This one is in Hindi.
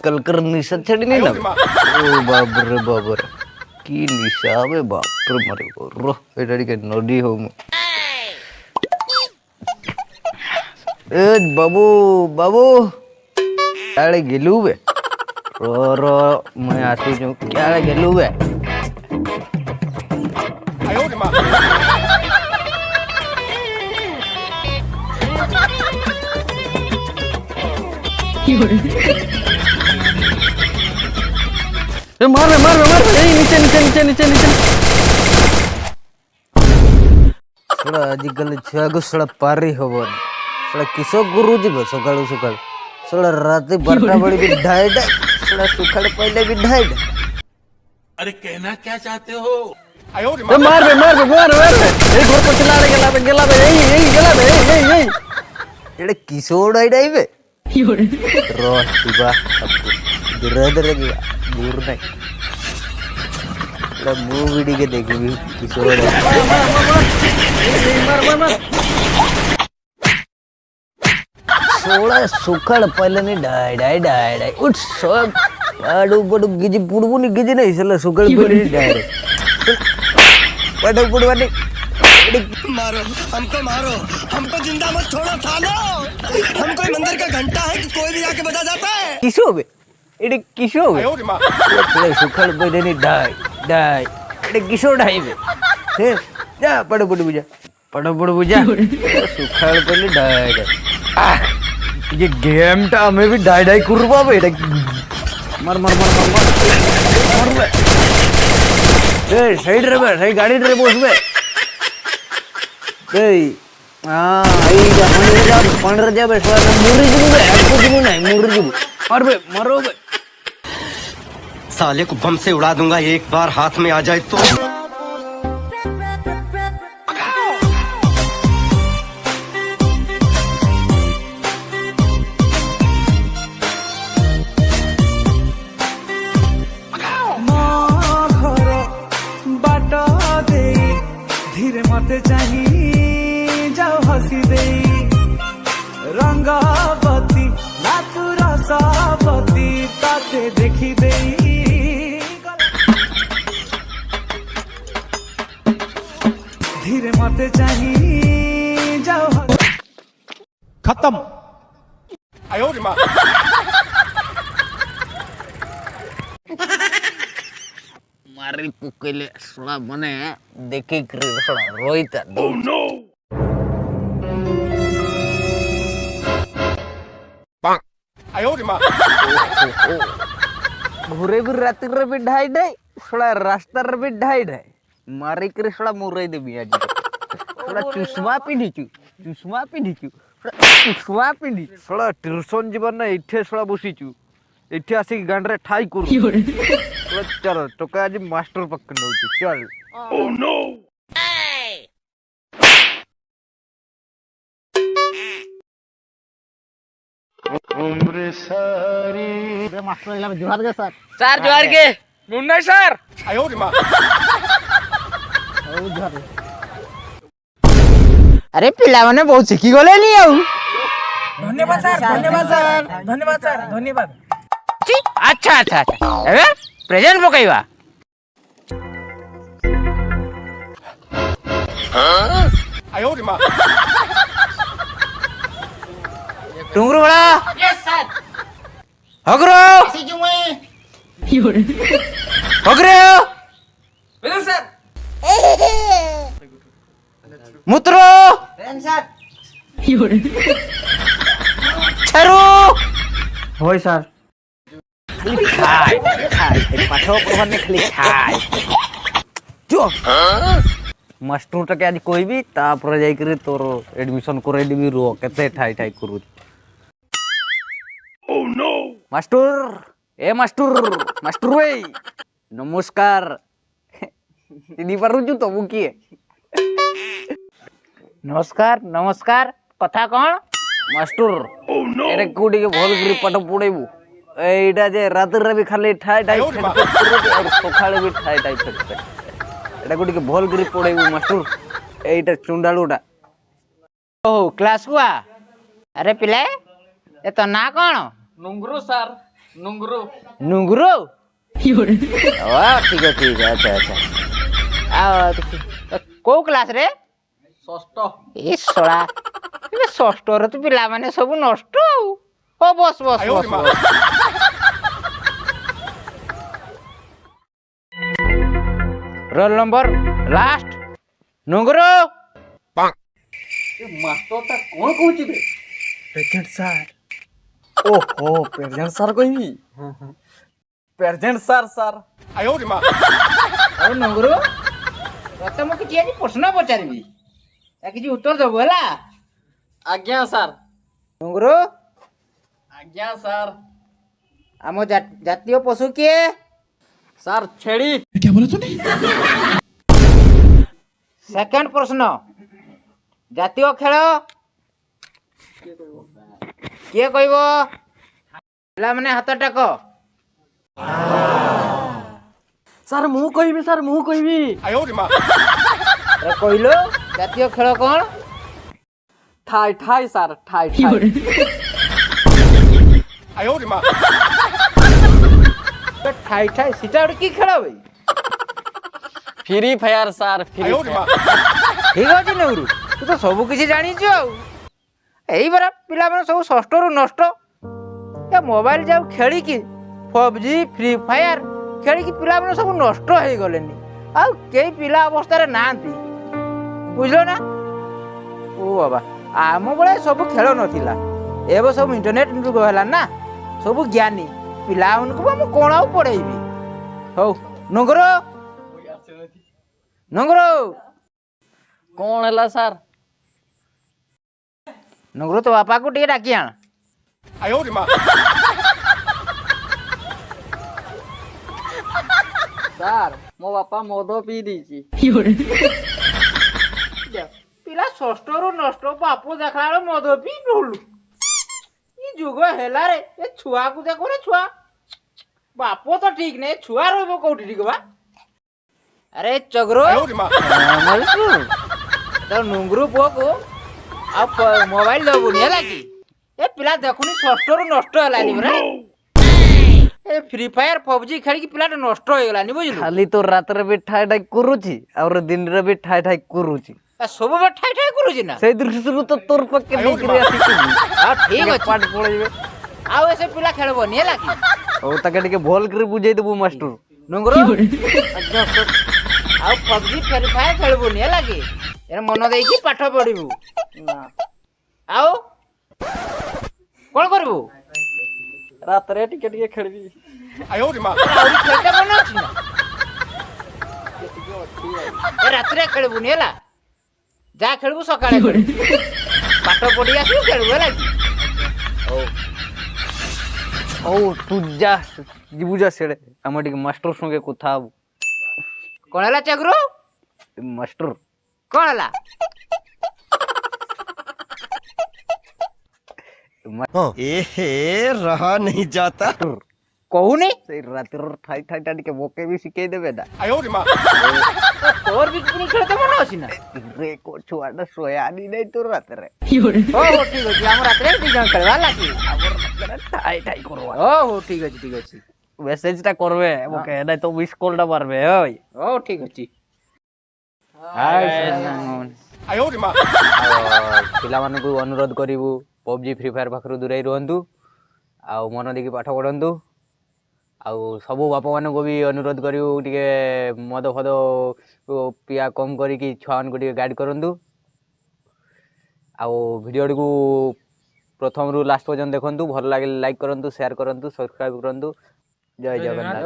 कलकर निशा छड़ी नहीं ना ओ बाबर की निशा बे बाप रे मारे रो एटाड़ी के नदी हो ए बाबू बाबू काले गेलू बे रो मैं आती हूँ क्या गेलू बे मार नीचे थोड़ा आजिकल छुआ को थोड़ा पारी हबन थोड़ा किसो गुरु जी सकाळू सकाळ थोड़ा रात बरटा बड़ी भी ढाई थोड़ा सुखाड़ पहले भी ढाई अरे कहना क्या चाहते हो मार एक घर पर चला गेला बे एड़े किसो ढाई बे रो शिवा दूर नहीं मूवी के देखी किशोर सोड़ा सुखड़ पहले नहीं डाई उठ सब आडू बडू गिजी पुड़बू नहीं गिजी नहीं चला सुखड़ पहले नहीं डाई पड़ू पुड़वानी मारो हमको जिंदा मत छोड़ो सालो हम कोई मंदिर का घंटा है कि कोई भी आके बजा जाता है किसो बे एडे किशो बे सुखड़ पहले नहीं डाई एडे किशो डाई बे हे जा पड़ो बुझा सुखड़ पहले डाई ये गेम टा हमें भी डाई कुरबा बे मर बे ए साइड रे बे सही गाड़ी रे बोस बे ए हां आई जा पंडर जा बे मुरी जी बे आपको जी नहीं मुरी जी और बे मरो बे साले को बम से उड़ा दूंगा एक बार हाथ में आ जाए तो धीरे मत चाहिए जाओ हसी दे रंगावती नातु रसावती ताते देखी दे धीरे मत चाहिए जाओ खत्म मारी पुकेले सोला मने देखे करे सोला रोइता ओह नो पांग आयो रे मां घुरे रात रे भी ढाई सोला रास्ता रे भी ढाई मारी करे सोला मुरई दे बिया जी सोला चुष्मा पिंडी सोला ट्यूशन जीवन ना इठे सोला बसीचू इठे आसी गांडरे ठाई करू चल तो का आज मास्टर पक्क नौ चल ओह नो उम्र सारी अरे मास्टर इला जोहार के सर जोहार के मुन्ना सर आयो रे मां ओ जोहार अरे पिला माने बहुत सिखी गले नी आउ धन्यवाद सर अच्छा अबे प्रेजेंट पकाइबा आयो रे मां टुंगरू बड़ा यस सर हगरो सीजू में हगरो बिल्कुल सर मुत्रो रेन सर छरू होय सर खाई पाठो पढ़ने खाली खाई जो मास्टर तो आज कोई भी तापर जाई करे तोर एडमिशन करे दिबी रो केते ठाई करू ओह नो मास्टर वे नमस्कार दीदी पारुचु तो मुकी नमस्कार कथा कौन मास्टर एरे कोडी के भल करी पाठ पढेबू एटा जे रात रे भी खाली ठाई और सखाळे भी ठाई एटा कोडी के भल करी पढेबू मास्टर एटा चुंडालुटा ओ क्लास को आ अरे पिले ए तो ना कौन नुंगरू सर नुंगरू नुंगरो वाह ठीक है अच्छा अच्छा को क्लास रे षष्ठ ए सळा ए षष्ठ रे तो पिला माने सब नष्ट ओ बस बस बस रोल नंबर लास्ट नुंगरो ମାଷ୍ଟରଟା କଣ କହୁଛି ବେ प्रेजेंट सर ओहो प्रेजेंट सर कहबी प्रेजेंट सर सर ओ नुंगरो तते मो किछि आजि प्रश्न पचारबी या किछि उत्तर देबो हला ଆଜ୍ଞା ସାର୍ नुंगरो ଆଜ୍ଞା ସାର୍ ଆମ ଜାତୀୟ ପଶୁ କିଏ ସାର୍ ଛେଳି सेकंड प्रश्न जातीय खेल किए कहब पिला माने हाथ टाक सर मु कहबी सर मु कहबी कहलो जातीय खेल कौन ठाई ठाई सर ठाई ठाई ठाई ठाई सीटा गोटे की खेल भाई फ्री फायर सर फ्री ठीक अच्छे नेहरू तू तो सब किसी जानिଛୁ यही बरा पिला माने सब षष्ठ रु नष्ट ए मोबाइल जाऊ खेलिकी पबजी फ्री फायर खेलिकी पिला माने सब नष्ट हो गलेनी आ कई पिला अवस्था रे नांती बुझलो ना ओ बाबा आम बळे सब खेल नथिला एबो सब इंटरनेट जुग होला ना सब ज्ञानी पिला उनको हम कोन आउ पढेबी हो नगरो नगरो कौन है सर नगरो तो बापा को टिके डाकी आण सर मो बापा मद पी दीची पिला षष्ठ रु नष्ट बाप देखला बेले मद पी ढोलू ई जुग हेला रे ए छुआ को देखो रे छुआ बाप तो ठीक नहीं छुआ रहबो कोठी ठीक बा अरे चगरो तो नुंगरू पुओ को आप मोबाइल दबो नहीं लागी ए पिला देखुनी षष्ठ रु नष्ट हलानी बरा ए फ्री फायर पबजी खेल की पिला नष्ट हो गलानी बुझलु खाली तो रात रे भी ठाई ठाई करूची और दिन रे भी ठाई ठाई करूची सब बे ठाई ठाई करूची ना से दृश्य तो तोर पक्के निकरी आसी हां ठीक अछि पाठ पढिबे आउ ऐसे पिला खेलबो नहीं लागी ओ ताके टिके भल करे बुझाई देबो मास्टर नुंगरो आउ पबजी फ्री फायर खेलबो नहीं लागी ए मन देई की पाठ पढिबू ना आउ कोन करबू रात रे टिके टिके खेलबी आउरी खेलते मन अछि ना ए रात रे खेलबू नहीं ला जा खेलबू सकाळे खेलबू पाठ पढि आसु खेलबू लागी ओ तू जा जीबू जा सेड़े हम टिके मास्टर संगे कथा हबू कोन हला चगरो मास्टर कोन हला एहे रहा नहीं जाता कहूनी से रात रे ठाई ठाई टिके बोके भी सिखे देबे ना तोर भी कुनी खेलते मन अछि ना रे को छुआडा सोयानी नहीं तो रात रे हो ठीक अछि हम रात रे दी जान करवा लागी ठाई ठाई करवा हो ठीक अछि मेसेज टा करबे ओके नहीं तो मिस कॉल टा मारबे ओय हो ठीक अछि हाय पिला मानकु अनुरोध करिवु पबजी फ्री फायर पाखरु दूरै रहंतु आ मन देखि पाठ पढंतु आ सबु बापा मानकु भी अनुरोध करिवु टिके मद फद पिया कम करी कि छुआ मानकु टिके गाइड करंतु आ वीडियो को प्रथम रु लास्ट पर्यंत देखंतु भल लागे लाइक करंतु शेयर करंतु सब्सक्राइब करंतु जय जगन्नाथ।